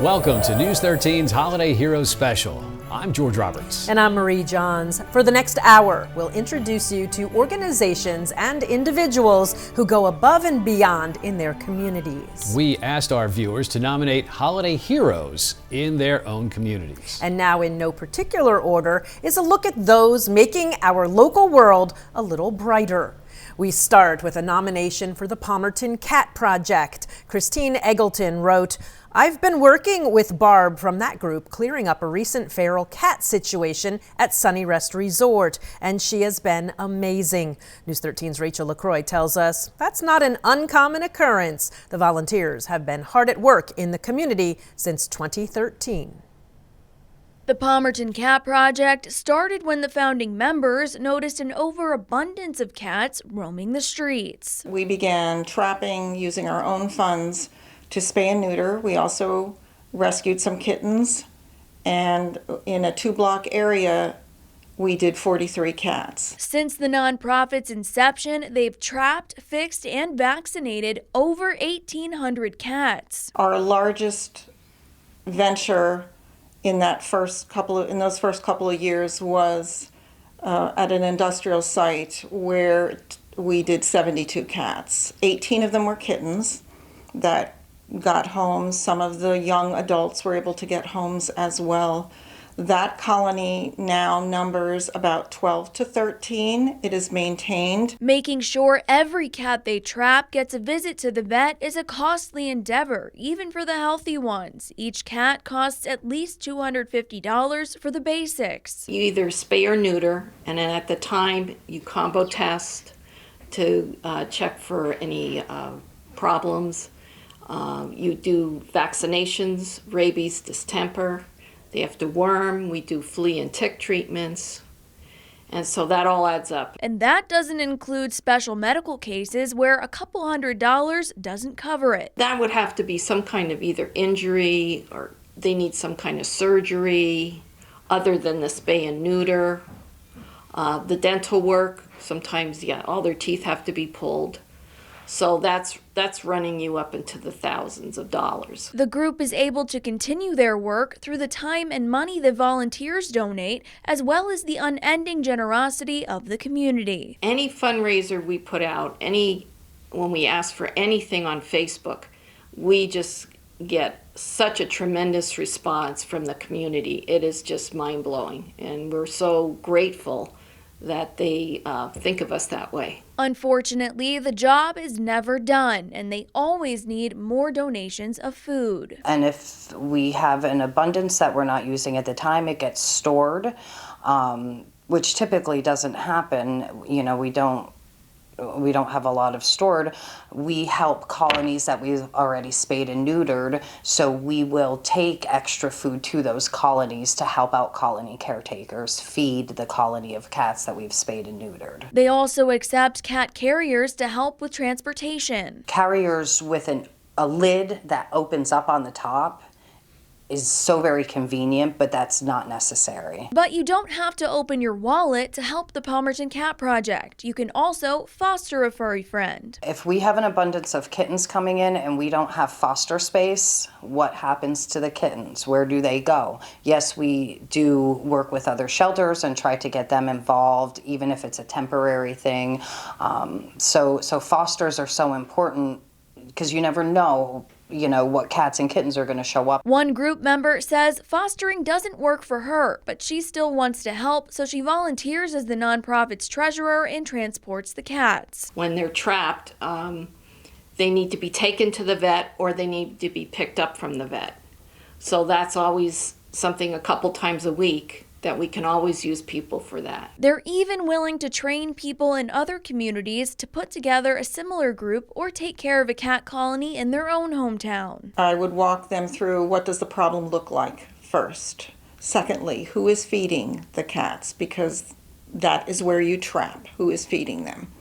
Welcome to News 13's Holiday Heroes Special. I'm George Roberts. And I'm Marie Johns. For the next hour, we'll introduce you to organizations and individuals who go above and beyond in their communities. We asked our viewers to nominate holiday heroes in their own communities. And now, in no particular order, is a look at those making our local world a little brighter. We start with a nomination for the Palmerton Cat Project. Christine Eggleton wrote, "I've been working with Barb from that group clearing up a recent feral cat situation at Sunny Rest Resort, and she has been amazing." News 13's Rachel LaCroix tells us that's not an uncommon occurrence. The volunteers have been hard at work in the community since 2013. The Palmerton Cat Project started when the founding members noticed an overabundance of cats roaming the streets. We began trapping using our own funds to spay and neuter. We also rescued some kittens, and in a 2-block area, we did 43 cats. Since the nonprofit's inception, they've trapped, fixed, and vaccinated over 1,800 cats. Our largest venture in those first couple of years was at an industrial site where we did 72 cats. 18 of them were kittens that got homes. Some of the young adults were able to get homes as well. That colony now numbers about 12 to 13. It is maintained. Making sure every cat they trap gets a visit to the vet is a costly endeavor, even for the healthy ones. Each cat costs at least $250 for the basics. You either spay or neuter, and then at the time you combo test to check for any problems. You do vaccinations, rabies, distemper. They have to worm. We do flea and tick treatments. And so that all adds up. And that doesn't include special medical cases where a couple $100 doesn't cover it. That would have to be some kind of either injury or they need some kind of surgery other than the spay and neuter. The dental work, sometimes, all their teeth have to be pulled. So that's running you up into the thousands of dollars. The group is able to continue their work through the time and money the volunteers donate, as well as the unending generosity of the community. Any fundraiser we put out, when we ask for anything on Facebook, we just get such a tremendous response from the community. It is just mind-blowing, and we're so grateful that they think of us that way. Unfortunately, the job is never done, and they always need more donations of food. And if we have an abundance that we're not using at the time, it gets stored, which typically doesn't happen. We don't have a lot of stored. We help colonies that we've already spayed and neutered, so we will take extra food to those colonies to help out colony caretakers feed the colony of cats that we've spayed and neutered. They also accept cat carriers to help with transportation. Carriers with a lid that opens up on the top is so very convenient, but that's not necessary. But you don't have to open your wallet to help the Palmerton Cat Project. You can also foster a furry friend. If we have an abundance of kittens coming in and we don't have foster space, what happens to the kittens? Where do they go? Yes, we do work with other shelters and try to get them involved, even if it's a temporary thing. So fosters are so important because you never know what cats and kittens are going to show up. One group member says fostering doesn't work for her, but she still wants to help, so she volunteers as the nonprofit's treasurer and transports the cats. When they're trapped, they need to be taken to the vet or they need to be picked up from the vet. So that's always something a couple times a week that we can always use people for that. They're even willing to train people in other communities to put together a similar group or take care of a cat colony in their own hometown. I would walk them through what does the problem look like first. Secondly, who is feeding the cats? Because that is where you trap, who is feeding them.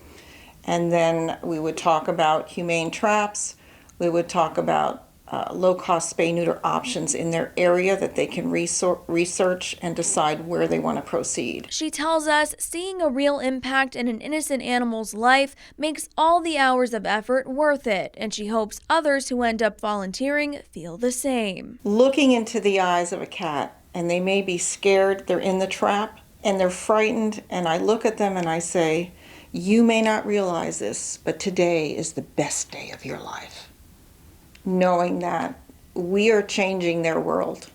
And then we would talk about humane traps. We would talk about low-cost spay-neuter options in their area that they can research and decide where they want to proceed. She tells us seeing a real impact in an innocent animal's life makes all the hours of effort worth it, and she hopes others who end up volunteering feel the same. Looking into the eyes of a cat, and they may be scared, they're in the trap, and they're frightened, and I look at them and I say, you may not realize this, but today is the best day of your life. Knowing that we are changing their world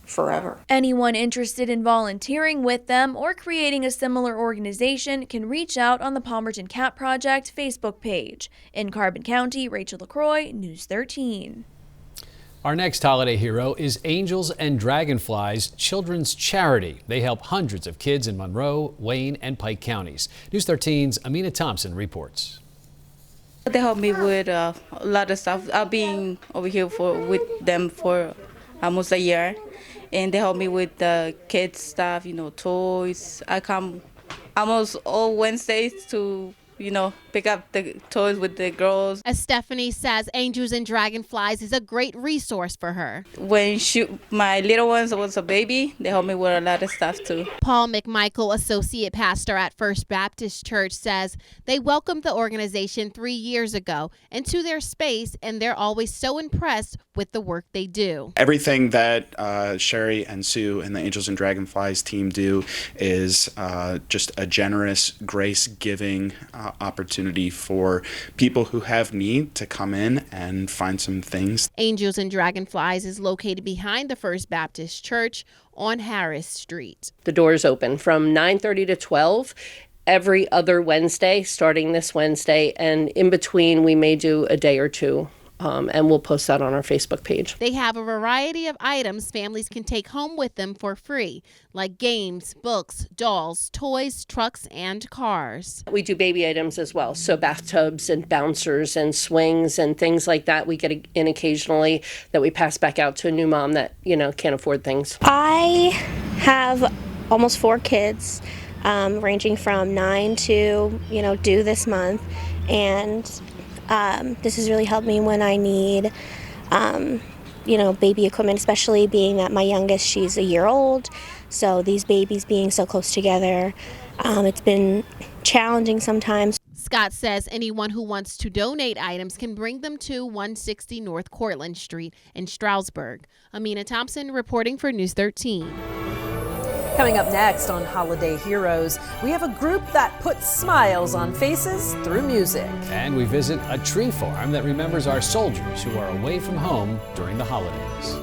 forever. Anyone interested in volunteering with them or creating a similar organization can reach out on the Palmerton Cat Project Facebook page. In Carbon County, Rachel LaCroix, News 13. Our next holiday hero is Angels and Dragonflies Children's Charity. They help hundreds of kids in Monroe, Wayne, and Pike counties. News 13's Amina Thompson reports. They help me with a lot of stuff. I've been over here with them for almost a year, and they help me with the kids stuff, toys. I come almost all Wednesdays to, pick up the toys with the girls. As Stephanie says, Angels and Dragonflies is a great resource for her. When my little ones was a baby, they help me with a lot of stuff too. Paul McMichael, associate pastor at First Baptist Church, says they welcomed the organization 3 years ago into their space, and they're always so impressed with the work they do. Everything that Sherry and Sue and the Angels and Dragonflies team do is just a generous, grace-giving opportunity for people who have need to come in and find some things. Angels and Dragonflies is located behind the First Baptist Church on Harris Street. The doors open from 9:30 to 12 every other Wednesday, starting this Wednesday, and in between we may do a day or two. And we'll post that on our Facebook page. They have a variety of items families can take home with them for free, like games, books, dolls, toys, trucks, and cars. We do baby items as well, so bathtubs and bouncers and swings and things like that we get in occasionally that we pass back out to a new mom that, can't afford things. I have almost 4 kids, ranging from 9 to, due this month, and this has really helped me when I need, baby equipment, especially being that my youngest, she's a year old. So these babies being so close together, it's been challenging sometimes. Scott says anyone who wants to donate items can bring them to 160 North Cortlandt Street in Stroudsburg. Amina Thompson reporting for News 13. Coming up next on Holiday Heroes, we have a group that puts smiles on faces through music. And we visit a tree farm that remembers our soldiers who are away from home during the holidays.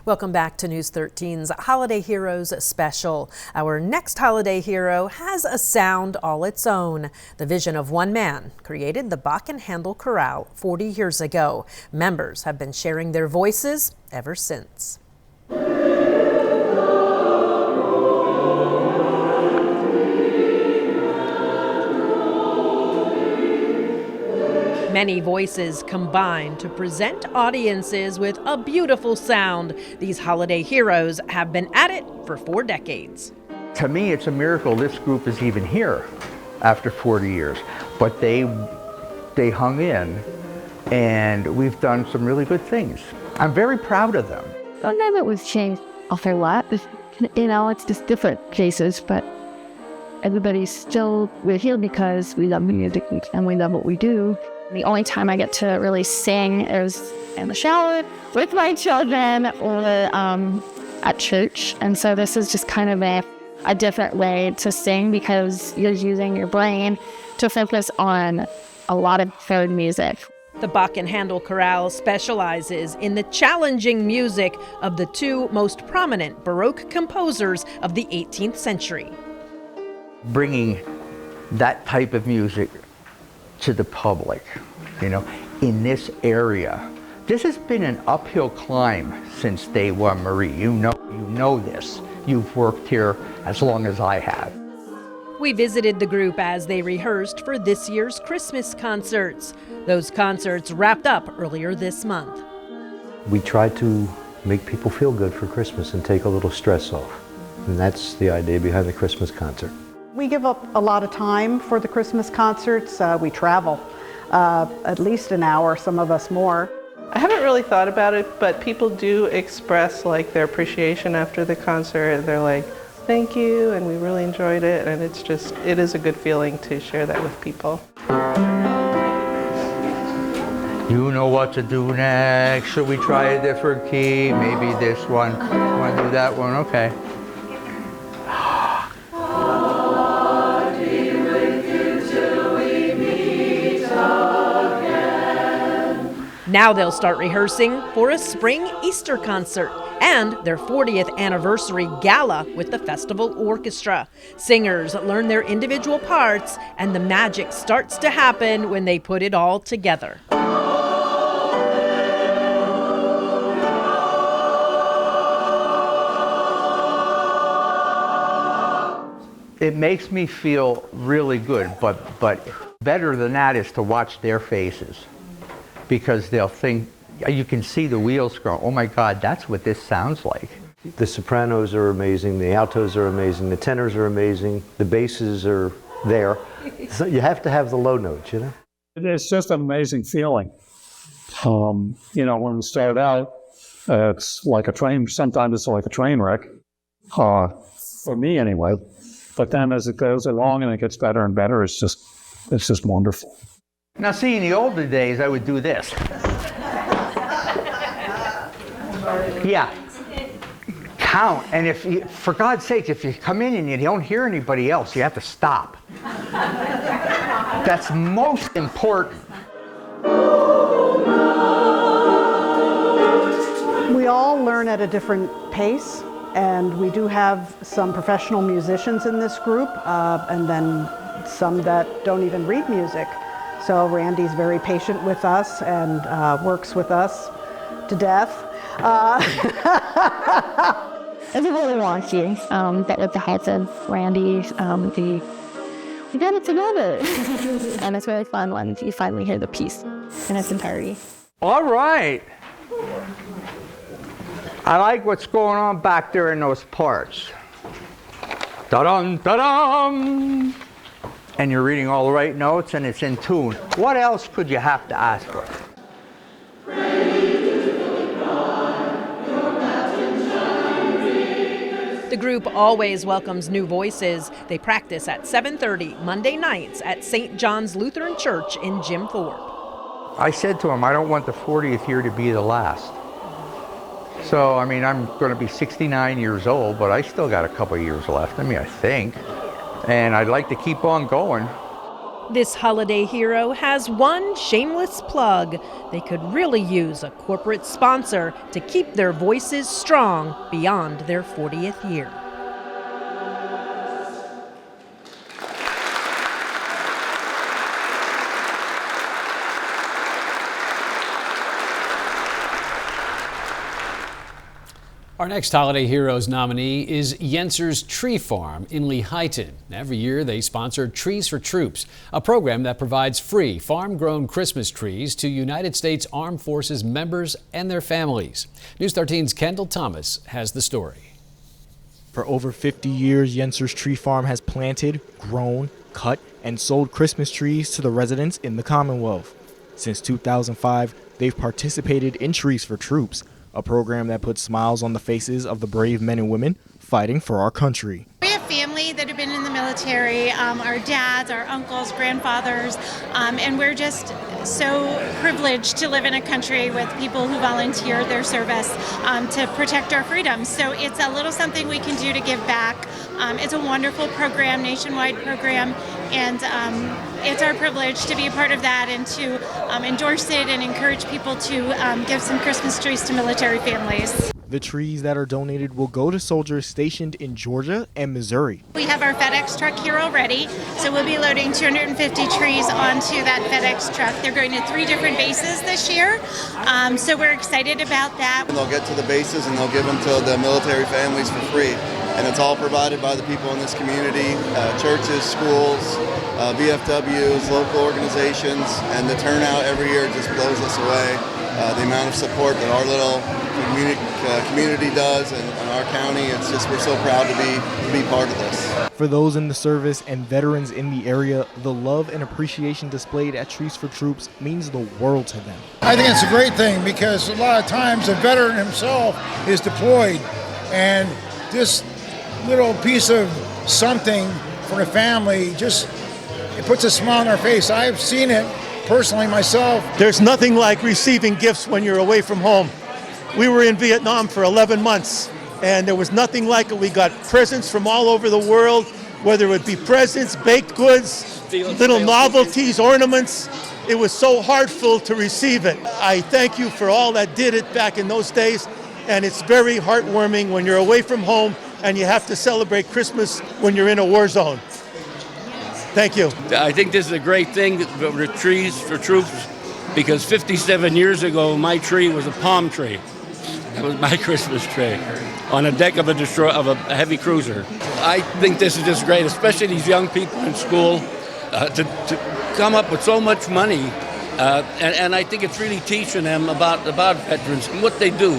Welcome back to News 13's Holiday Heroes special. Our next holiday hero has a sound all its own. The vision of one man created the Bach and Handel Chorale 40 years ago. Members have been sharing their voices ever since. Many voices combine to present audiences with a beautiful sound. These holiday heroes have been at it for 4 decades. To me, it's a miracle this group is even here after 40 years. But they hung in, and we've done some really good things. I'm very proud of them. Sometimes it was changed a lot. It's just different cases, but we're here because we love music and we love what we do. The only time I get to really sing is in the shower with my children or at church. And so this is just kind of a different way to sing because you're using your brain to focus on a lot of third music. The Bach and Handel Chorale specializes in the challenging music of the 2 most prominent Baroque composers of the 18th century. Bringing that type of music to the public, in this area. This has been an uphill climb since day one, Marie. You know this. You've worked here as long as I have. We visited the group as they rehearsed for this year's Christmas concerts. Those concerts wrapped up earlier this month. We try to make people feel good for Christmas and take a little stress off. And that's the idea behind the Christmas concert. We give up a lot of time for the Christmas concerts. We travel at least an hour, some of us more. I haven't really thought about it, but people do express like their appreciation after the concert. They're like, thank you, and we really enjoyed it, and it is a good feeling to share that with people. You know what to do next. Should we try a different key? Maybe this one. Want to do that one? Okay. Now they'll start rehearsing for a spring Easter concert and their 40th anniversary gala with the festival orchestra. Singers learn their individual parts, and the magic starts to happen when they put it all together. It makes me feel really good, but better than that is to watch their faces, because they'll think, you can see the wheels go, oh my God, that's what this sounds like. The sopranos are amazing, the altos are amazing, the tenors are amazing, the basses are there. So you have to have the low notes, you know? It's just an amazing feeling. You know, when we start out, it's like a train, sometimes it's like a train wreck, for me anyway. But then as it goes along and it gets better and better, it's just wonderful. Now see, in the older days, I would do this. Yeah. Count, and if you, for God's sake, if you come in and you don't hear anybody else, you have to stop. That's most important. We all learn at a different pace, and we do have some professional musicians in this group, and then some that don't even read music. So Randy's very patient with us and works with us to death. It's really wonky. That with the help of Randy, we got it together. And it's really fun when you finally hear the piece in its entirety. All right. I like what's going on back there in those parts. Da-dum, da-dum. And you're reading all the right notes and it's in tune. What else could you have to ask for? The group always welcomes new voices. They practice at 7:30 Monday nights at St. John's Lutheran Church in Jim Thorpe. I said to him, I don't want the 40th year to be the last. So, I mean, I'm going to be 69 years old, but I still got a couple of years left. I mean, I think. And I'd like to keep on going. This holiday hero has one shameless plug. They could really use a corporate sponsor to keep their voices strong beyond their 40th year. Our next Holiday Heroes nominee is Yenser's Tree Farm in Lehighton. Every year they sponsor Trees for Troops, a program that provides free farm-grown Christmas trees to United States Armed Forces members and their families. News 13's Kendall Thomas has the story. For over 50 years, Yenser's Tree Farm has planted, grown, cut, and sold Christmas trees to the residents in the Commonwealth. Since 2005, they've participated in Trees for Troops, a program that puts smiles on the faces of the brave men and women fighting for our country. We have family that have been in the military, our dads, our uncles, grandfathers, and we're just so privileged to live in a country with people who volunteer their service to protect our freedoms. So it's a little something we can do to give back. It's a wonderful program, nationwide program, and it's our privilege to be a part of that and to endorse it and encourage people to give some Christmas trees to military families. The trees that are donated will go to soldiers stationed in Georgia and Missouri. We have our FedEx truck here already, so we'll be loading 250 trees onto that FedEx truck. They're going to 3 different bases this year, so we're excited about that. They'll get to the bases and they'll give them to the military families for free. And it's all provided by the people in this community, churches, schools, VFWs, local organizations, and the turnout every year just blows us away. the amount of support that our little community does and our county. It's just, we're so proud to be part of this. For those in the service and veterans in the area, the love and appreciation displayed at Trees for Troops means the world to them. I think it's a great thing because a lot of times the veteran himself is deployed, and this little piece of something for the family it puts a smile on our face. I've seen it personally myself. There's nothing like receiving gifts when you're away from home. We were in Vietnam for 11 months, and there was nothing like it. We got presents from all over the world, whether it be presents, baked goods, little novelties, ornaments. It was so heartful to receive it. I thank you for all that did it back in those days, and it's very heartwarming when you're away from home and you have to celebrate Christmas when you're in a war zone. Thank you. I think this is a great thing for Trees for Troops, because 57 years ago, my tree was a palm tree. That was my Christmas tree on a deck of a heavy cruiser. I think this is just great, especially these young people in school, to come up with so much money. And I think it's really teaching them about veterans and what they do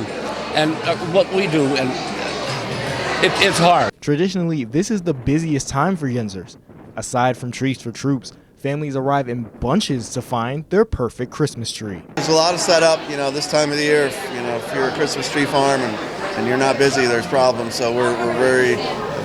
and what we do. And it's hard. Traditionally, this is the busiest time for Yenzers. Aside from Trees for Troops, families arrive in bunches to find their perfect Christmas tree. There's a lot of setup, this time of the year. If you're a Christmas tree farm and you're not busy, there's problems. So we're very,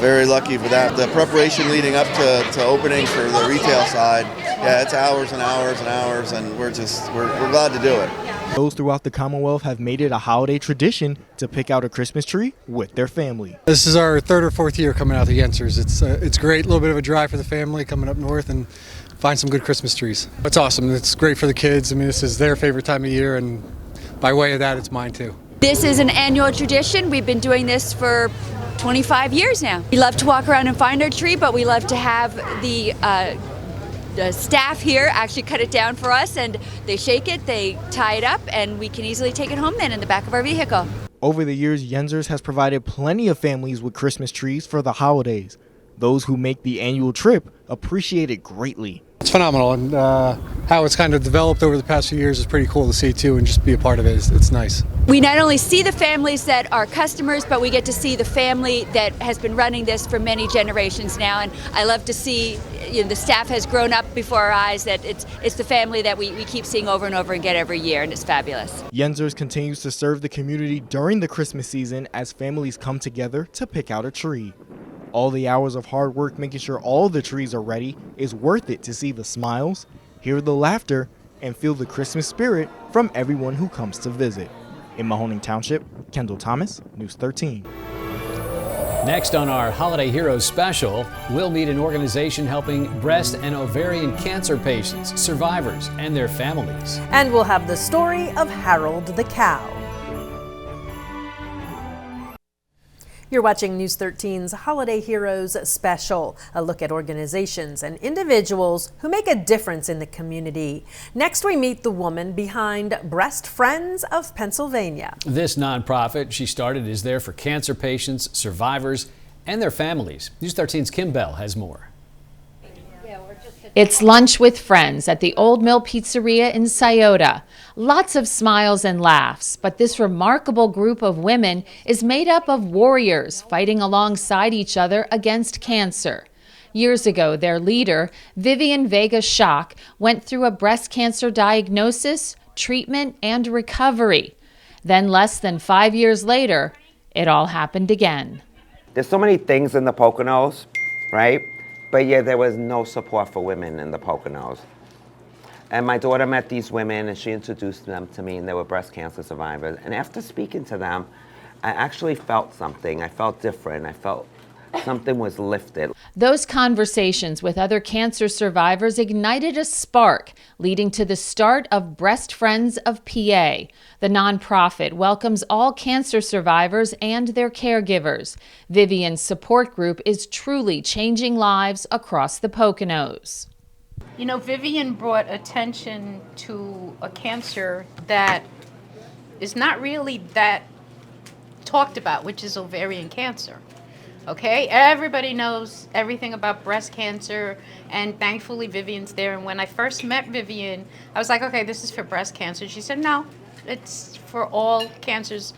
very lucky for that. The preparation leading up to opening for the retail side, it's hours and hours and hours, and we're glad to do it. Those throughout the Commonwealth have made it a holiday tradition to pick out a Christmas tree with their family. This is our third or fourth year coming out to Yenzers. It's great, a little bit of a drive for the family coming up north and find some good Christmas trees. It's awesome. It's great for the kids. I mean, this is their favorite time of year, and by way of that, it's mine too. This is an annual tradition. We've been doing this for 25 years now. We love to walk around and find our tree, but we love to have the staff here actually cut it down for us, and they shake it, they tie it up, and we can easily take it home then in the back of our vehicle. Over the years, Yenzers has provided plenty of families with Christmas trees for the holidays. Those who make the annual trip appreciate it greatly. It's phenomenal, and how it's kind of developed over the past few years is pretty cool to see too, and just be a part of it. It's nice. We not only see the families that are customers, but we get to see the family that has been running this for many generations now, and I love to see the staff has grown up before our eyes, that it's the family that we keep seeing over and over again every year, and it's fabulous. Yenzers continues to serve the community during the Christmas season as families come together to pick out a tree. All the hours of hard work making sure all the trees are ready is worth it to see the smiles, hear the laughter, and feel the Christmas spirit from everyone who comes to visit. In Mahoning Township, Kendall Thomas, News 13. Next on our Holiday Heroes special, we'll meet an organization helping breast and ovarian cancer patients, survivors, and their families. And we'll have the story of Harold the cow. You're watching News 13's Holiday Heroes special, a look at organizations and individuals who make a difference in the community. Next, we meet the woman behind Breast Friends of Pennsylvania. This nonprofit she started is there for cancer patients, survivors, and their families. News 13's Kim Bell has more. It's lunch with friends at the Old Mill Pizzeria in Scioto. Lots of smiles and laughs, but this remarkable group of women is made up of warriors fighting alongside each other against cancer. Years ago, their leader, Vivian Vega Schock, went through a breast cancer diagnosis, treatment, and recovery. Then less than 5 years later, it all happened again. There's so many things in the Poconos, right? But yeah, there was no support for women in the Poconos. And my daughter met these women and she introduced them to me, and they were breast cancer survivors. And after speaking to them, I actually felt something. I felt different. I felt something was lifted. Those conversations with other cancer survivors ignited a spark, leading to the start of Breast Friends of PA. The nonprofit welcomes all cancer survivors and their caregivers. Vivian's support group is truly changing lives across the Poconos. You know, Vivian brought attention to a cancer that is not really that talked about, which is ovarian cancer. Okay, everybody knows everything about breast cancer, and thankfully Vivian's there. And when I first met Vivian, I was like, okay, this is for breast cancer. She said, no, it's for all cancers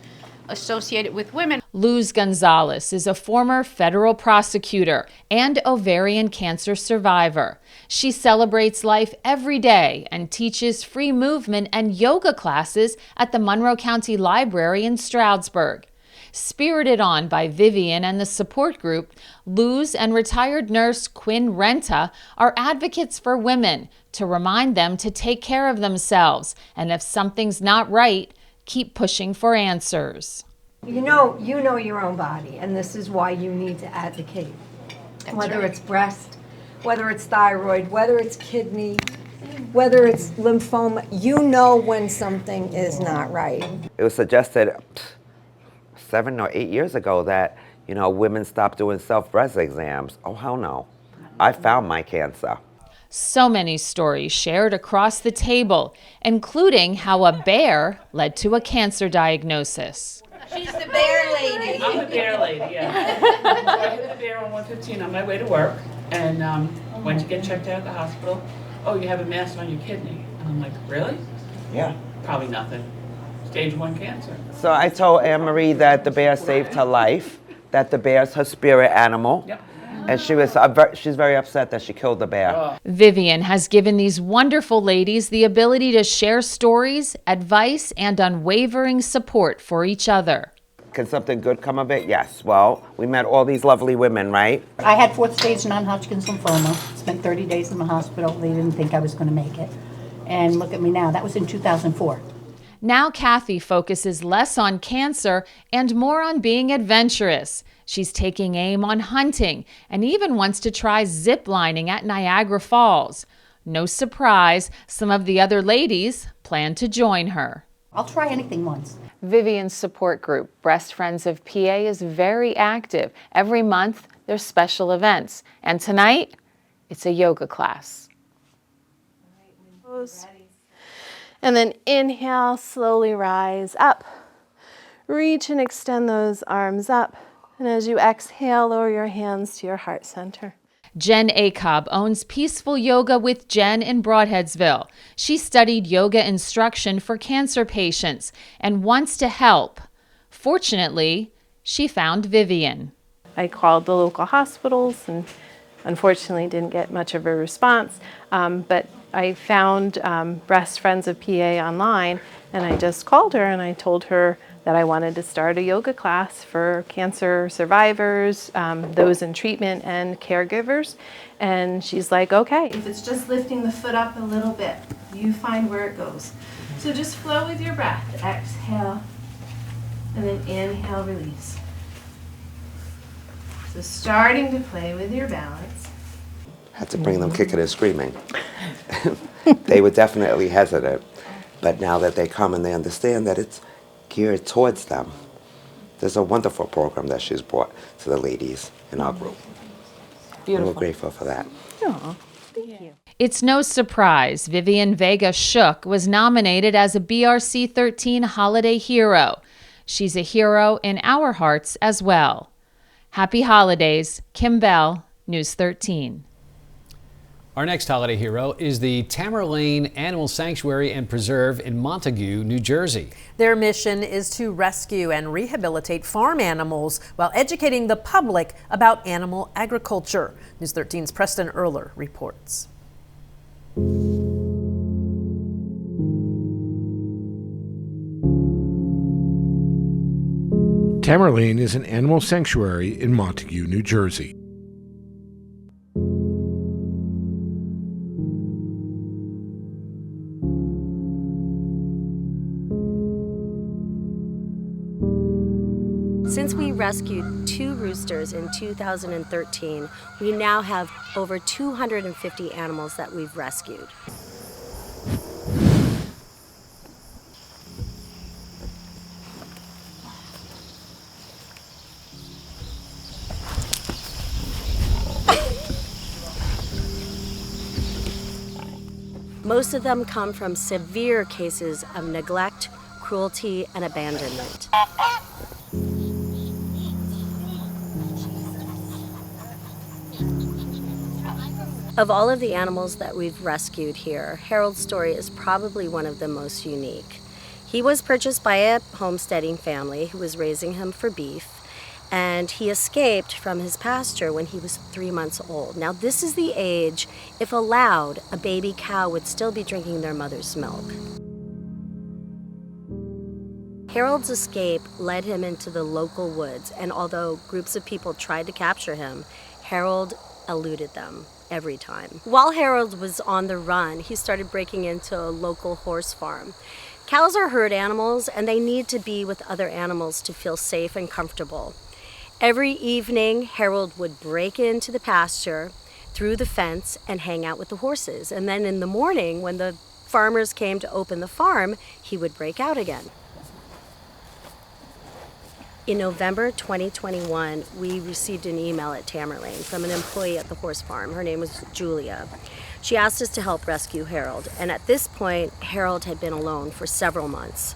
associated with women. Luz Gonzalez is a former federal prosecutor and ovarian cancer survivor. She celebrates life every day and teaches free movement and yoga classes at the Monroe County Library in Stroudsburg. Spirited on by Vivian and the support group, Luz and retired nurse Quinn Renta are advocates for women to remind them to take care of themselves, and if something's not right, keep pushing for answers. You know your own body, and this is why you need to advocate. Whether it's breast, whether it's thyroid, whether it's kidney, whether it's lymphoma, you know when something is not right. It was suggested 7 or 8 years ago that, women stop doing self-breast exams. Oh, hell no. I found my cancer. So many stories shared across the table, including how a bear led to a cancer diagnosis. She's the bear lady. I'm the bear lady, yeah. I hit the bear on 115 on my way to work, and went to get checked out at the hospital. Oh, you have a mass on your kidney. And I'm like, really? Yeah. Probably nothing. Stage 1 cancer. So I told Anne-Marie that the bear saved her life, that the bear's her spirit animal. Yep. And she's very upset that she killed the bear. Vivian has given these wonderful ladies the ability to share stories, advice, and unwavering support for each other. Can something good come of it? Yes. Well, we met all these lovely women, right? I had 4th stage non-Hodgkin's lymphoma. Spent 30 days in the hospital. They didn't think I was going to make it. And look at me now. That was in 2004. Now Kathy focuses less on cancer and more on being adventurous. She's taking aim on hunting and even wants to try zip lining at Niagara Falls. No surprise, some of the other ladies plan to join her. I'll try anything once. Vivian's support group, Breast Friends of PA, is very active. Every month, there's special events. And tonight, it's a yoga class. And then inhale, slowly rise up. Reach and extend those arms up. And as you exhale, lower your hands to your heart center. Jen Acob owns Peaceful Yoga with Jen in Broadheadsville. She studied yoga instruction for cancer patients and wants to help. Fortunately, she found Vivian. I called the local hospitals and unfortunately didn't get much of a response, but I found Breast Friends of PA online, and I just called her and I told her that I wanted to start a yoga class for cancer survivors, those in treatment, and caregivers. And she's like, okay. If it's just lifting the foot up a little bit, you find where it goes. So just flow with your breath. Exhale, and then inhale, release. So starting to play with your balance. Had to bring them kicking and screaming. They were definitely hesitant. But now that they come and they understand that it's geared towards them, there's a wonderful program that she's brought to the ladies in our group. Beautiful. And we're grateful for that. Aw, thank you. It's no surprise Vivian Vega Shook was nominated as a BRC 13 Holiday Hero. She's a hero in our hearts as well. Happy holidays, Kim Bell, News 13. Our next holiday hero is the Tamerlane Animal Sanctuary and Preserve in Montague, New Jersey. Their mission is to rescue and rehabilitate farm animals while educating the public about animal agriculture. News 13's Preston Erler reports. Tamerlane is an animal sanctuary in Montague, New Jersey. Since we rescued 2 roosters in 2013, we now have over 250 animals that we've rescued. Most of them come from severe cases of neglect, cruelty, and abandonment. Of all of the animals that we've rescued here, Harold's story is probably one of the most unique. He was purchased by a homesteading family who was raising him for beef, and he escaped from his pasture when he was 3 months old. Now, this is the age, if allowed, a baby cow would still be drinking their mother's milk. Harold's escape led him into the local woods, and although groups of people tried to capture him, Harold eluded them every time. While Harold was on the run, he started breaking into a local horse farm. Cows are herd animals, and they need to be with other animals to feel safe and comfortable. Every evening, Harold would break into the pasture, through the fence, and hang out with the horses. And then in the morning, when the farmers came to open the farm, he would break out again. In November 2021, we received an email at Tamerlane from an employee at the horse farm. Her name was Julia. She asked us to help rescue Harold, and at this point, Harold had been alone for several months.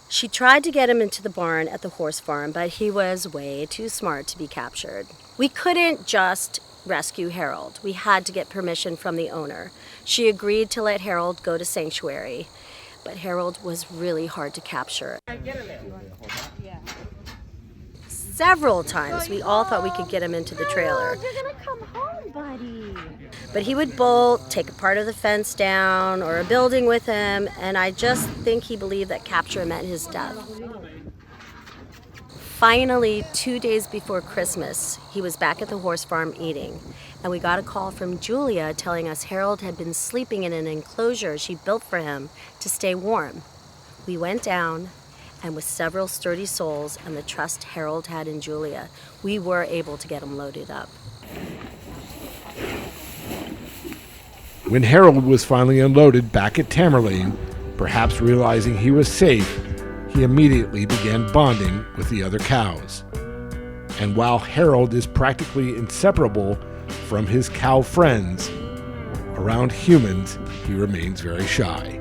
She tried to get him into the barn at the horse farm, but he was way too smart to be captured. We couldn't just rescue Harold. We had to get permission from the owner. She agreed to let Harold go to sanctuary, but Harold was really hard to capture. Several times, we all thought we could get him into the trailer. You're gonna come home, buddy. But he would bolt, take a part of the fence down, or a building with him, and I just think he believed that capture meant his death. Finally, 2 days before Christmas, he was back at the horse farm eating, and we got a call from Julia telling us Harold had been sleeping in an enclosure she built for him to stay warm. We went down, and with several sturdy souls and the trust Harold had in Julia, we were able to get him loaded up. When Harold was finally unloaded back at Tamerlane, perhaps realizing he was safe, he immediately began bonding with the other cows. And while Harold is practically inseparable from his cow friends, around humans, he remains very shy.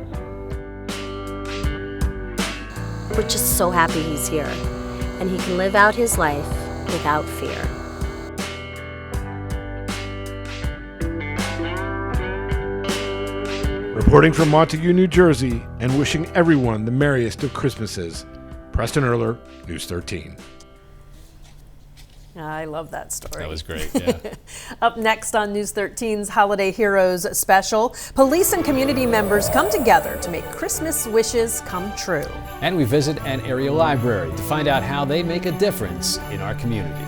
We're just so happy he's here, and he can live out his life without fear. Reporting from Montague, New Jersey, and wishing everyone the merriest of Christmases, Preston Erler, News 13. I love that story. That was great, yeah. Up next on News 13's Holiday Heroes special, police and community members come together to make Christmas wishes come true. And we visit an area library to find out how they make a difference in our community.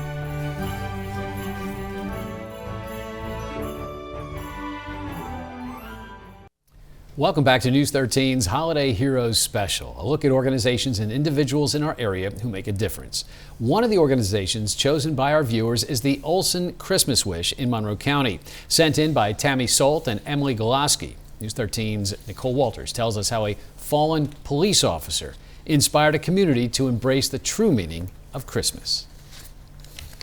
Welcome back to News 13's Holiday Heroes Special, a look at organizations and individuals in our area who make a difference. One of the organizations chosen by our viewers is the Olson Christmas Wish in Monroe County, sent in by Tammy Solt and Emily Golaski. News 13's Nicole Walters tells us how a fallen police officer inspired a community to embrace the true meaning of Christmas.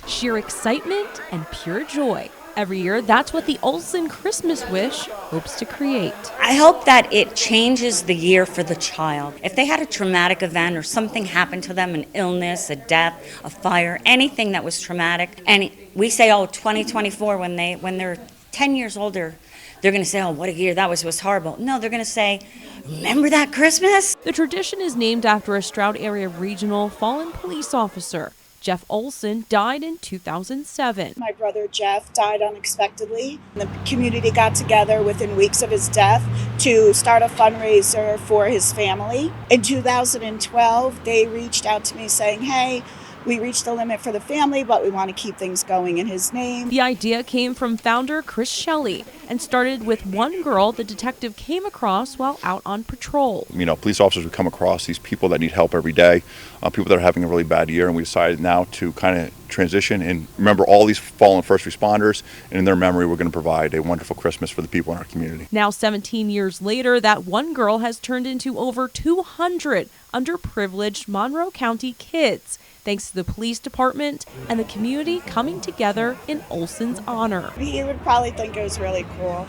Sheer excitement and pure joy. Every year, that's what the Olson Christmas Wish hopes to create. I hope that it changes the year for the child. If they had a traumatic event or something happened to them, an illness, a death, a fire, anything that was traumatic, and we say, oh, 2024, when they're 10 years older, they're going to say, oh, what a year, that was horrible. No, they're going to say, remember that Christmas? The tradition is named after a Stroud area regional fallen police officer. Jeff Olson died in 2007. My brother Jeff died unexpectedly. The community got together within weeks of his death to start a fundraiser for his family. In 2012, they reached out to me saying, hey, we reached the limit for the family, but we want to keep things going in his name. The idea came from founder Chris Shelley and started with one girl the detective came across while out on patrol. You know, police officers would come across these people that need help every day, people that are having a really bad year, and we decided now to kind of transition and remember all these fallen first responders, and in their memory we're going to provide a wonderful Christmas for the people in our community. Now 17 years later, that one girl has turned into over 200 underprivileged Monroe County kids, thanks to the police department and the community coming together in Olson's honor. He would probably think it was really cool.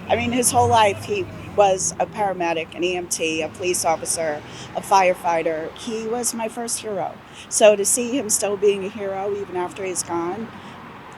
I mean, his whole life he was a paramedic, an EMT, a police officer, a firefighter. He was my first hero. So to see him still being a hero even after he's gone,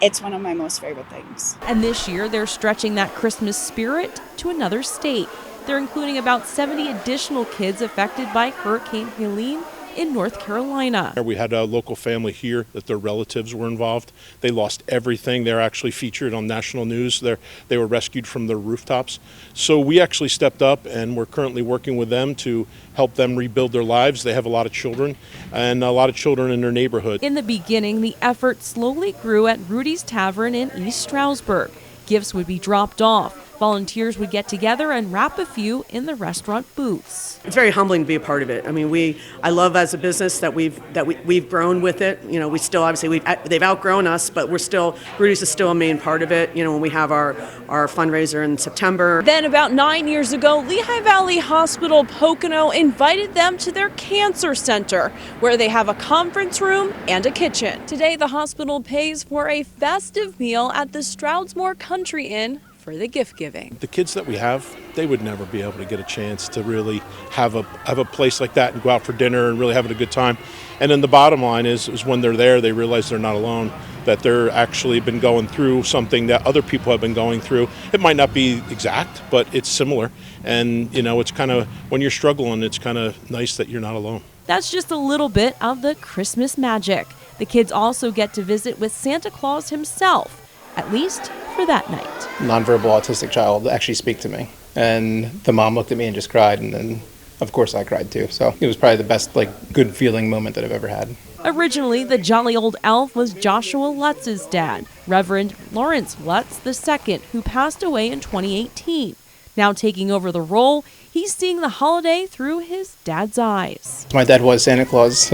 It's one of my most favorite things. And this year, they're stretching that Christmas spirit to another state. They're including about 70 additional kids affected by Hurricane Helene in North Carolina. We had a local family here that their relatives were involved. They lost everything. They're actually featured on national news. They were rescued from their rooftops. So we actually stepped up, and we're currently working with them to help them rebuild their lives. They have a lot of children, and a lot of children in their neighborhood. In the beginning, the effort slowly grew at Rudy's Tavern in East Stroudsburg. Gifts would be dropped off. Volunteers would get together and wrap a few in the restaurant booths. It's very humbling to be a part of it. I mean, I love as a business that we've grown with it. You know, we still obviously they've outgrown us, but Rudy's is still a main part of it. You know, when we have our fundraiser in September. Then about 9 years ago, Lehigh Valley Hospital Pocono invited them to their cancer center, where they have a conference room and a kitchen. Today, the hospital pays for a festive meal at the Stroudsmore Country Inn for the gift giving. The kids that we have, they would never be able to get a chance to really have a place like that and go out for dinner and really having a good time. And then the bottom line is when they're there, they realize they're not alone, that they're actually been going through something that other people have been going through. It might not be exact, but it's similar. And, you know, it's kind of, when you're struggling, it's kind of nice that you're not alone. That's just a little bit of the Christmas magic. The kids also get to visit with Santa Claus himself, at least for that night. Nonverbal autistic child actually speak to me, and the mom looked at me and just cried, and then of course I cried too. So it was probably the best good feeling moment that I've ever had. Originally, the jolly old elf was Joshua Lutz's dad, Reverend Lawrence Lutz II, who passed away in 2018. Now taking over the role, he's seeing the holiday through his dad's eyes. My dad was Santa Claus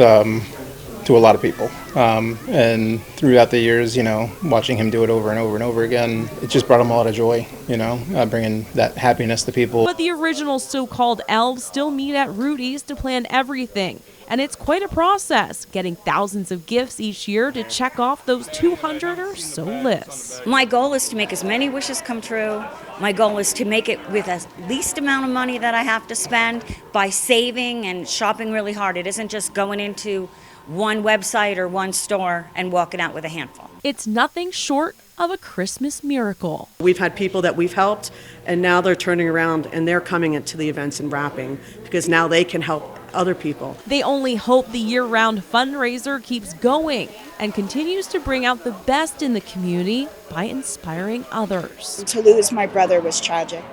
to a lot of people, and throughout the years, you know, watching him do it over and over and over again, it just brought him a lot of joy, you know, bringing that happiness to people. But the original so-called elves still meet at Rudy's to plan everything, and it's quite a process, getting thousands of gifts each year to check off those 200 or so lists. My goal is to make as many wishes come true. My goal is to make it with the least amount of money that I have to spend by saving and shopping really hard. It isn't just going into one website or one store and walking out with a handful. It's nothing short of a Christmas miracle. We've had people that we've helped, and now they're turning around and they're coming into the events and wrapping, because now they can help other people. They only hope the year-round fundraiser keeps going and continues to bring out the best in the community by inspiring others. To lose my brother was tragic.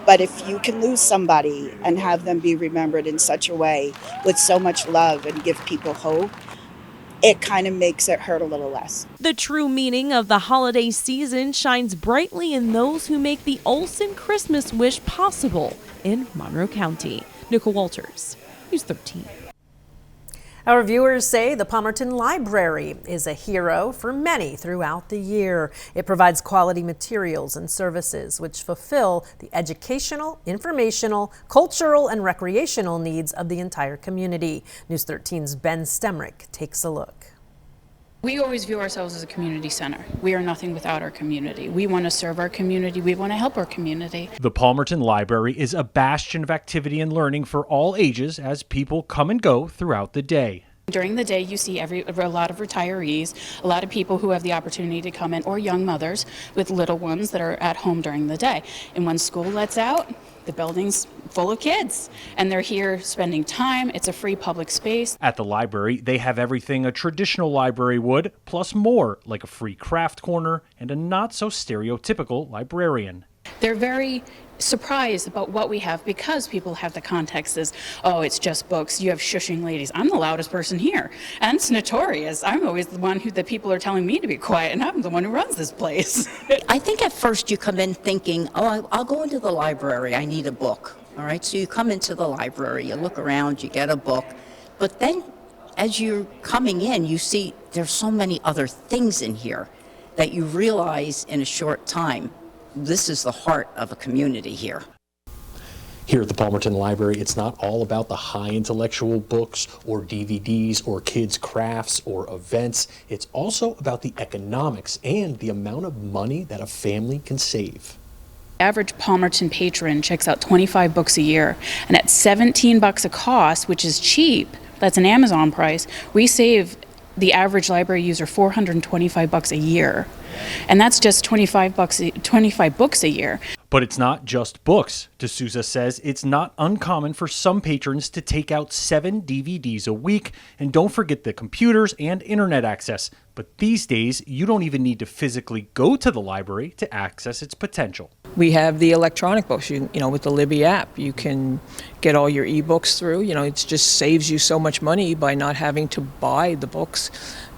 But if you can lose somebody and have them be remembered in such a way with so much love and give people hope, it kind of makes it hurt a little less. The true meaning of the holiday season shines brightly in those who make the Olsen Christmas wish possible in Monroe County. Nicole Walters, News 13. Our viewers say the Palmerton Library is a hero for many throughout the year. It provides quality materials and services which fulfill the educational, informational, cultural, and recreational needs of the entire community. News 13's Ben Stemrick takes a look. We always view ourselves as a community center. We are nothing without our community. We want to serve our community. We want to help our community. The Palmerton Library is a bastion of activity and learning for all ages as people come and go throughout the day. During the day, you see a lot of retirees, a lot of people who have the opportunity to come in, or young mothers with little ones that are at home during the day. And when school lets out, the building's full of kids, and they're here spending time. It's a free public space. At the library, they have everything a traditional library would, plus more, like a free craft corner and a not-so-stereotypical librarian. They're very surprised about what we have because people have the context as, oh, it's just books. You have shushing ladies. I'm the loudest person here, and it's notorious. I'm always the one who the people are telling me to be quiet, and I'm the one who runs this place. I think at first you come in thinking, oh, I'll go into the library. I need a book. All right, so you come into the library, you look around, you get a book, but then as you're coming in, you see there's so many other things in here that you realize in a short time. This is the heart of a community here. Here at the Palmerton Library, it's not all about the high intellectual books or DVDs or kids' crafts or events. It's also about the economics and the amount of money that a family can save. Average Palmerton patron checks out 25 books a year, and at $17 a cost, which is cheap, that's an Amazon price, we save the average library user $425 a year. And that's just 25 books a year. But it's not just books. D'Souza says it's not uncommon for some patrons to take out 7 DVDs a week. And don't forget the computers and internet access. But these days, you don't even need to physically go to the library to access its potential. We have the electronic books, you know, with the Libby app. You can get all your ebooks through. You know, it just saves you so much money by not having to buy the books.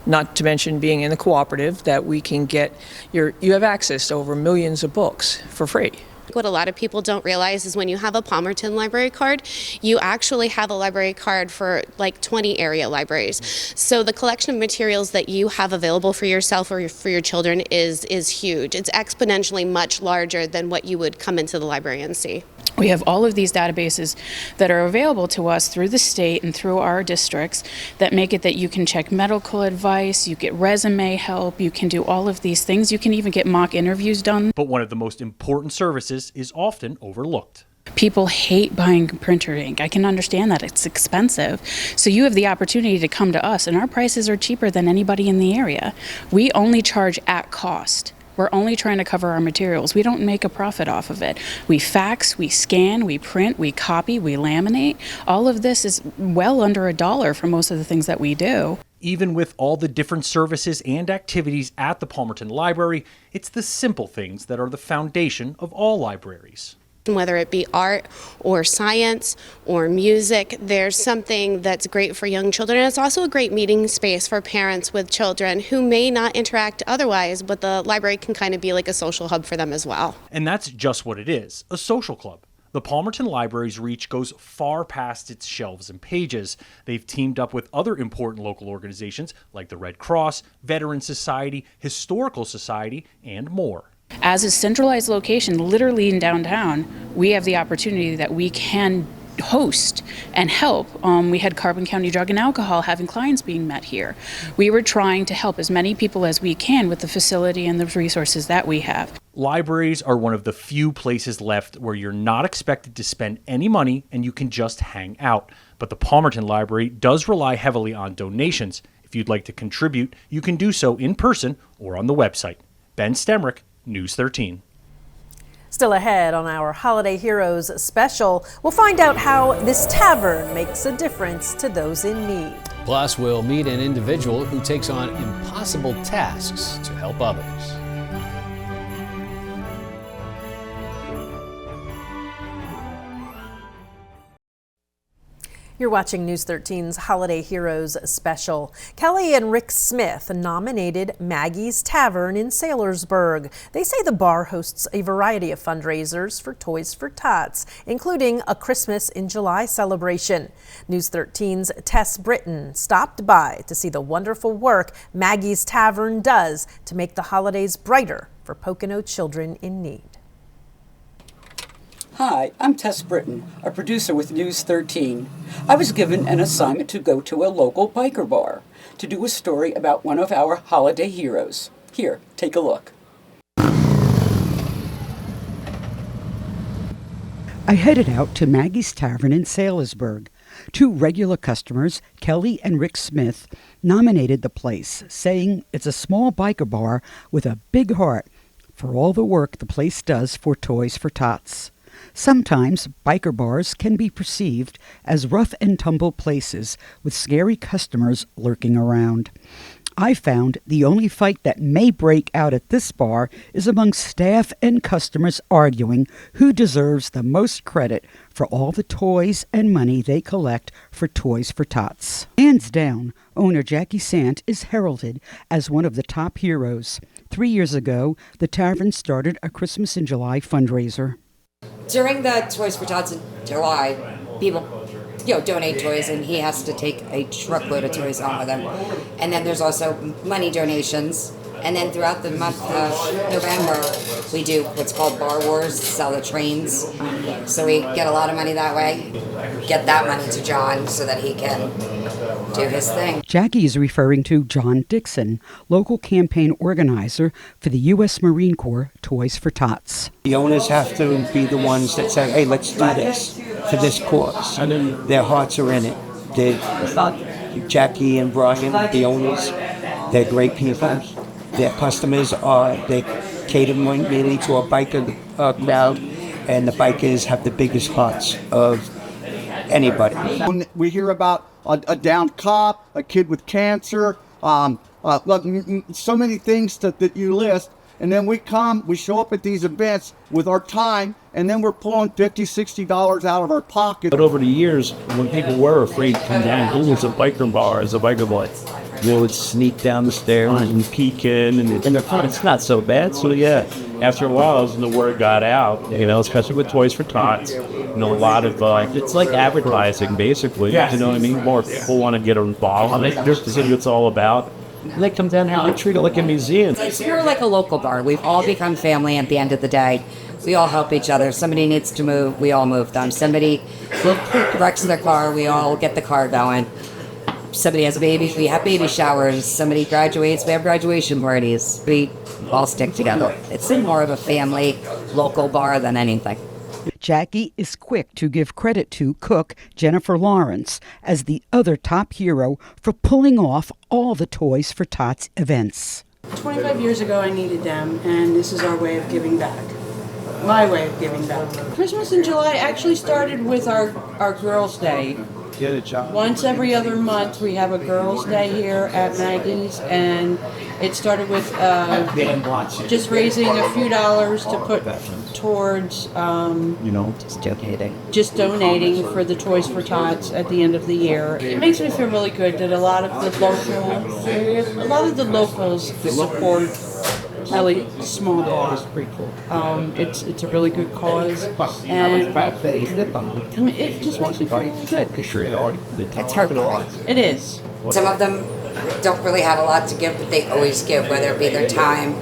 Not to mention being in the cooperative, that we can get you have access to over millions of books for free. What a lot of people don't realize is when you have a Palmerton library card, you actually have a library card for like 20 area libraries. So the collection of materials that you have available for yourself or for your children is huge. It's exponentially much larger than what you would come into the library and see. We have all of these databases that are available to us through the state and through our districts that make it that you can check medical advice, you get resume help, you can do all of these things. You can even get mock interviews done. But one of the most important services is often overlooked. People hate buying printer ink. I can understand that. It's expensive. So you have the opportunity to come to us, and our prices are cheaper than anybody in the area. We only charge at cost. We're only trying to cover our materials. We don't make a profit off of it. We fax, we scan, we print, we copy, we laminate. All of this is well under $1 for most of the things that we do. Even with all the different services and activities at the Palmerton Library, it's the simple things that are the foundation of all libraries. Whether it be art or science or music, there's something that's great for young children. And it's also a great meeting space for parents with children who may not interact otherwise, but the library can kind of be like a social hub for them as well. And that's just what it is, a social club. The Palmerton Library's reach goes far past its shelves and pages. They've teamed up with other important local organizations like the Red Cross, Veteran Society, Historical Society, and more. As a centralized location, literally in downtown, we have the opportunity that we can host and help. We had Carbon County Drug and Alcohol having clients being met here. We were trying to help as many people as we can with the facility and the resources that we have. Libraries are one of the few places left where you're not expected to spend any money and you can just hang out. But the Palmerton Library does rely heavily on donations. If you'd like to contribute, you can do so in person or on the website. Ben Stemrick, News 13. Still ahead on our Holiday Heroes special, we'll find out how this tavern makes a difference to those in need. Plus, we'll meet an individual who takes on impossible tasks to help others. You're watching News 13's Holiday Heroes special. Kelly and Rick Smith nominated Maggie's Tavern in Saylorsburg. They say the bar hosts a variety of fundraisers for Toys for Tots, including a Christmas in July celebration. News 13's Tess Britton stopped by to see the wonderful work Maggie's Tavern does to make the holidays brighter for Pocono children in need. Hi, I'm Tess Britton, a producer with News 13. I was given an assignment to go to a local biker bar to do a story about one of our holiday heroes. Here, take a look. I headed out to Maggie's Tavern in Saylorsburg. Two regular customers, Kelly and Rick Smith, nominated the place, saying it's a small biker bar with a big heart for all the work the place does for Toys for Tots. Sometimes biker bars can be perceived as rough and tumble places with scary customers lurking around. I found the only fight that may break out at this bar is among staff and customers arguing who deserves the most credit for all the toys and money they collect for Toys for Tots. Hands down, owner Jackie Sant is heralded as one of the top heroes. 3 years ago, the tavern started a Christmas in July fundraiser. During the Toys for Tots in July, people, donate toys, and he has to take a truckload of toys on with him. And then there's also money donations. And then throughout the month of November, we do what's called Bar Wars, sell the trains. So we get a lot of money that way. Get that money to John so that he can do his thing. Jackie is referring to John Dixon, local campaign organizer for the U.S. Marine Corps Toys for Tots. The owners have to be the ones that say, hey, let's do this for this cause. Their hearts are in it. Jackie and Brian, the owners, they're great people. Their customers they cater mainly to a biker crowd, and the bikers have the biggest hearts of anybody. When we hear about a downed cop, a kid with cancer, so many things that you list, and then we show up at these events with our time, and then we're pulling $50, $60 out of our pocket. But over the years, when people were afraid to come down, it was a biker bar, as a biker boy. You would sneak down the stairs and peek in, and it's not so bad. So yeah, after a while, as the word got out, especially with Toys for Tots, a lot of it's like advertising basically. You know what I mean? More people want to get involved. They see what it's all about. They come down here and treat it like a museum. We're like a local bar. We've all become family at the end of the day. We all help each other. Somebody needs to move, we all move them. Somebody wrecks their car, we all get the car going. Somebody has a baby, we have baby showers. Somebody graduates, we have graduation parties. We all stick together. It's more of a family, local bar than anything. Jackie is quick to give credit to cook Jennifer Lawrence as the other top hero for pulling off all the Toys for Tots events. 25 years ago, I needed them, and this is our way of giving back. My way of giving back. Christmas in July actually started with our Girls' Day. Once every other month, we have a Girls' Day here at Maggie's, and it started with just raising a few dollars to put towards just donating for the Toys for Tots at the end of the year. It makes me feel really good that a lot of the locals support really small dogs. It's a really good cause, and it just makes me feel good. It's hard. It is. Some of them don't really have a lot to give, but they always give, whether it be their time.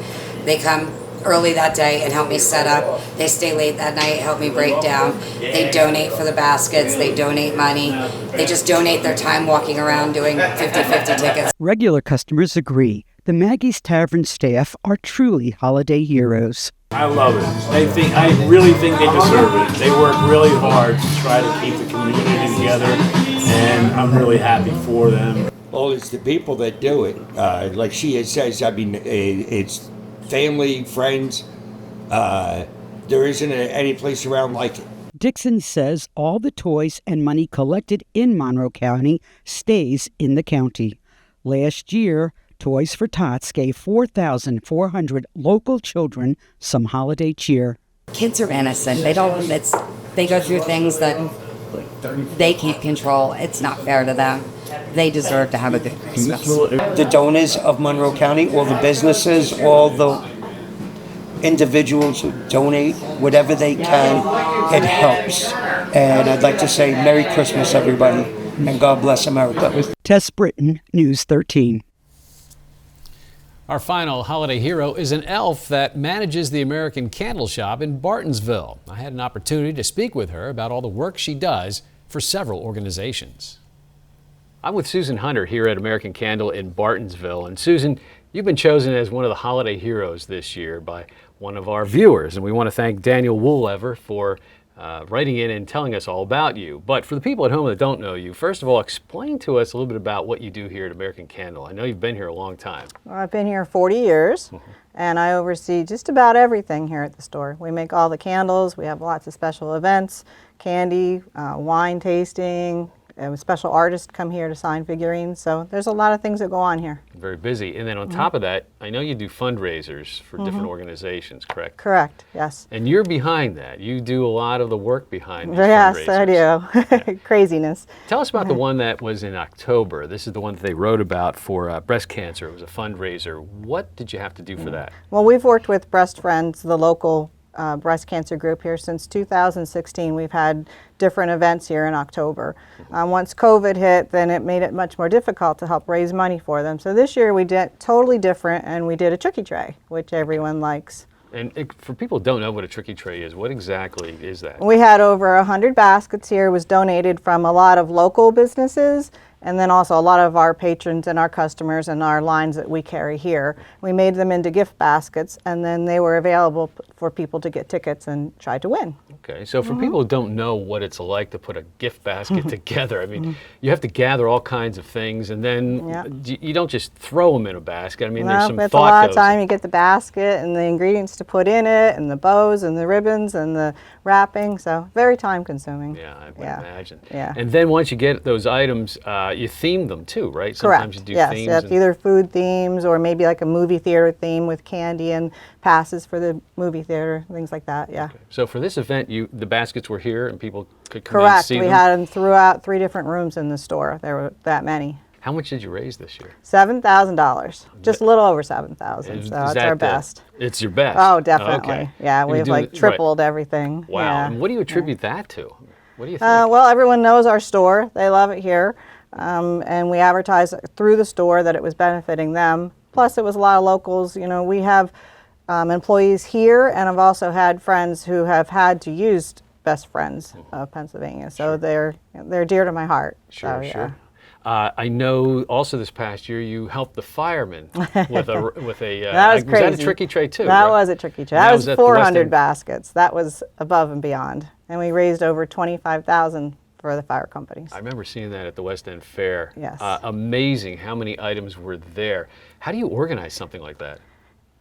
They come early that day and help me set up. They stay late that night, help me break down. They donate for the baskets. They donate money. They just donate their time walking around doing 50-50 tickets. Regular customers agree. The Maggie's Tavern staff are truly holiday heroes. I love it. I really think they deserve it. They work really hard to try to keep the community together, and I'm really happy for them. Well, it's the people that do it. Like she says, I mean, it's family, friends. There isn't any place around like it. Dixon says all the toys and money collected in Monroe County stays in the county. Last year, Toys for Tots gave 4,400 local children some holiday cheer. Kids are innocent. They go through things that they can't control. It's not fair to them. They deserve to have a good Christmas. The donors of Monroe County, all the businesses, all the individuals who donate whatever they can, it helps. And I'd like to say Merry Christmas, everybody, and God bless America. Tess Britton, News 13. Our final holiday hero is an elf that manages the American Candle Shop in Bartonsville. I had an opportunity to speak with her about all the work she does for several organizations. I'm with Susan Hunter here at American Candle in Bartonsville. And Susan, you've been chosen as one of the holiday heroes this year by one of our viewers. And we want to thank Daniel Woolever for writing in and telling us all about you. But for the people at home that don't know you, first of all, explain to us a little bit about what you do here at American Candle. I know you've been here a long time. Well, I've been here 40 years, and I oversee just about everything here at the store. We make all the candles, we have lots of special events, candy, wine tasting, special artists come here to sign figurines, so there's a lot of things that go on here. Very busy. And then on top of that, I know you do fundraisers for different organizations, correct? Correct, yes. And you're behind that. You do a lot of the work behind these yes, fundraisers. I do. Craziness. Tell us about the one that was in October. This is the one that they wrote about for breast cancer. It was a fundraiser. What did you have to do for that? Well, we've worked with Breast Friends, the local breast cancer group here since 2016. We've had different events here in October. Once COVID hit, then it made it much more difficult to help raise money for them. So this year we did totally different, and we did a turkey tray, which everyone likes. And for people who don't know what a turkey tray is, what exactly is that? We had over 100 baskets here. It was donated from a lot of local businesses And then also a lot of our patrons and our customers and our lines that we carry here, we made them into gift baskets, and then they were available for people to get tickets and try to win. Okay, so for people who don't know what it's like to put a gift basket together, I mean, you have to gather all kinds of things, and then you don't just throw them in a basket. I mean, there's some it's thought a lot goes of time. You get the basket and the ingredients to put in it, and the bows and the ribbons and the wrapping. So very time consuming. Yeah, I would imagine. Yeah. And then once you get those items, you theme them too, right? Correct. Sometimes you do yes, themes. yes, either food themes or maybe like a movie theater theme with candy and passes for the movie theater, things like that. Yeah. Okay. So for this event, the baskets were here and people could come in Correct. and see We them? had them throughout 3 different rooms in the store. There were that many. How much did you raise this year? $7,000. Just a little over 7,000. Is So it's that our best. It's your best? Oh, definitely. Okay. Yeah, And you we've do like it- tripled everything. Wow. Yeah. And what do you attribute that to? What do you think? Well, everyone knows our store. They love it here. And we advertised through the store that it was benefiting them. Plus, it was a lot of locals. You know, we have employees here, and I've also had friends who have had to use Best Friends of Pennsylvania. So they're dear to my heart. Sure, so, sure. I know also this past year you helped the firemen with a that was crazy. that a tricky tray too? That right? was a tricky tray. And That was at the West 400 End- baskets. That was above and beyond. And we raised over $25,000 for the fire companies. I remember seeing that at the West End Fair. Yes. Amazing how many items were there. How do you organize something like that?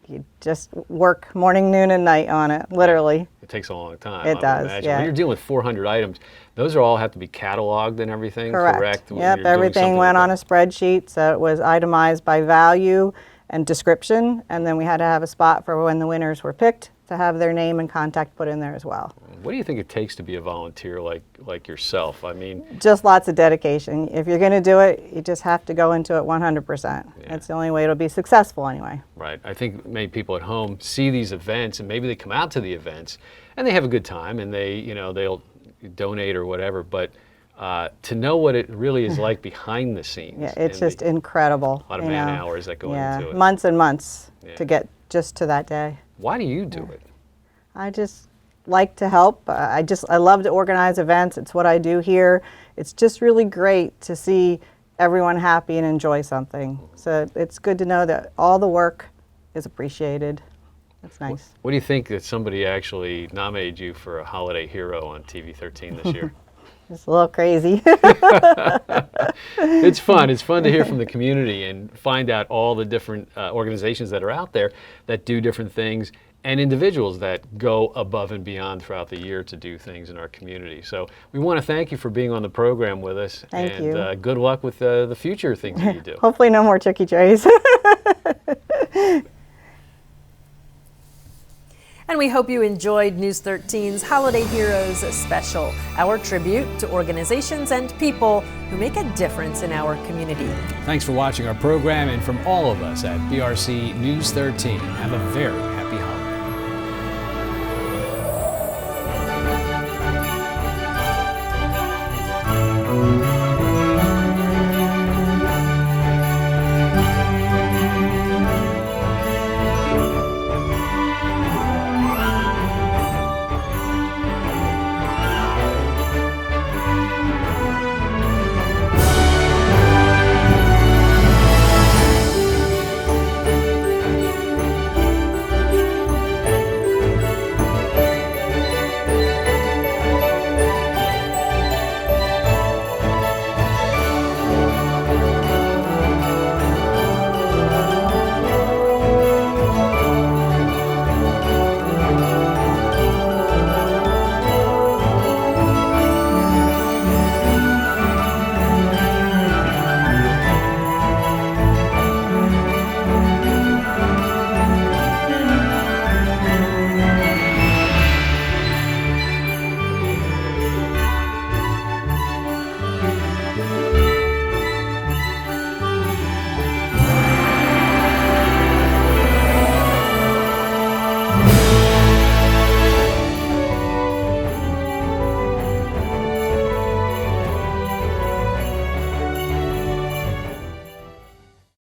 You just work morning, noon, and night on it, literally. It takes a long time. It I would does, imagine. yeah. When you're dealing with 400 items, those are all have to be cataloged and everything. Correct. when Yep, you're doing everything something went like on a spreadsheet, so it was itemized by value and description, and then we had to have a spot for when the winners were picked to have their name and contact put in there as well. that. What do you think it takes to be a volunteer like yourself? I mean, Just lots of dedication. If you're going to do it, you just have to go into it 100%. That's the only way it'll be successful anyway. right. I think many people at home see these events and maybe they come out to the events and they have a good time and they'll donate or whatever, but to know what it really is like behind the scenes. Yeah, it's and just incredible. a lot of you know. man hours that go into it. Months and months to get just to that day. Why do you do it? I just like to help. I love to organize events. It's what I do here. It's just really great to see everyone happy and enjoy something. So it's good to know that all the work is appreciated. That's nice. What do you think that somebody actually nominated you for a holiday hero on TV 13 this year? It's a little crazy. It's fun. It's fun to hear from the community and find out all the different organizations that are out there that do different things and individuals that go above and beyond throughout the year to do things in our community. So we want to thank you for being on the program with us. Thank and you. Good luck with the future things that you do. Hopefully no more turkey trays. And we hope you enjoyed News 13's Holiday Heroes special, our tribute to organizations and people who make a difference in our community. Thanks for watching our program, and from all of us at BRC News 13, have a very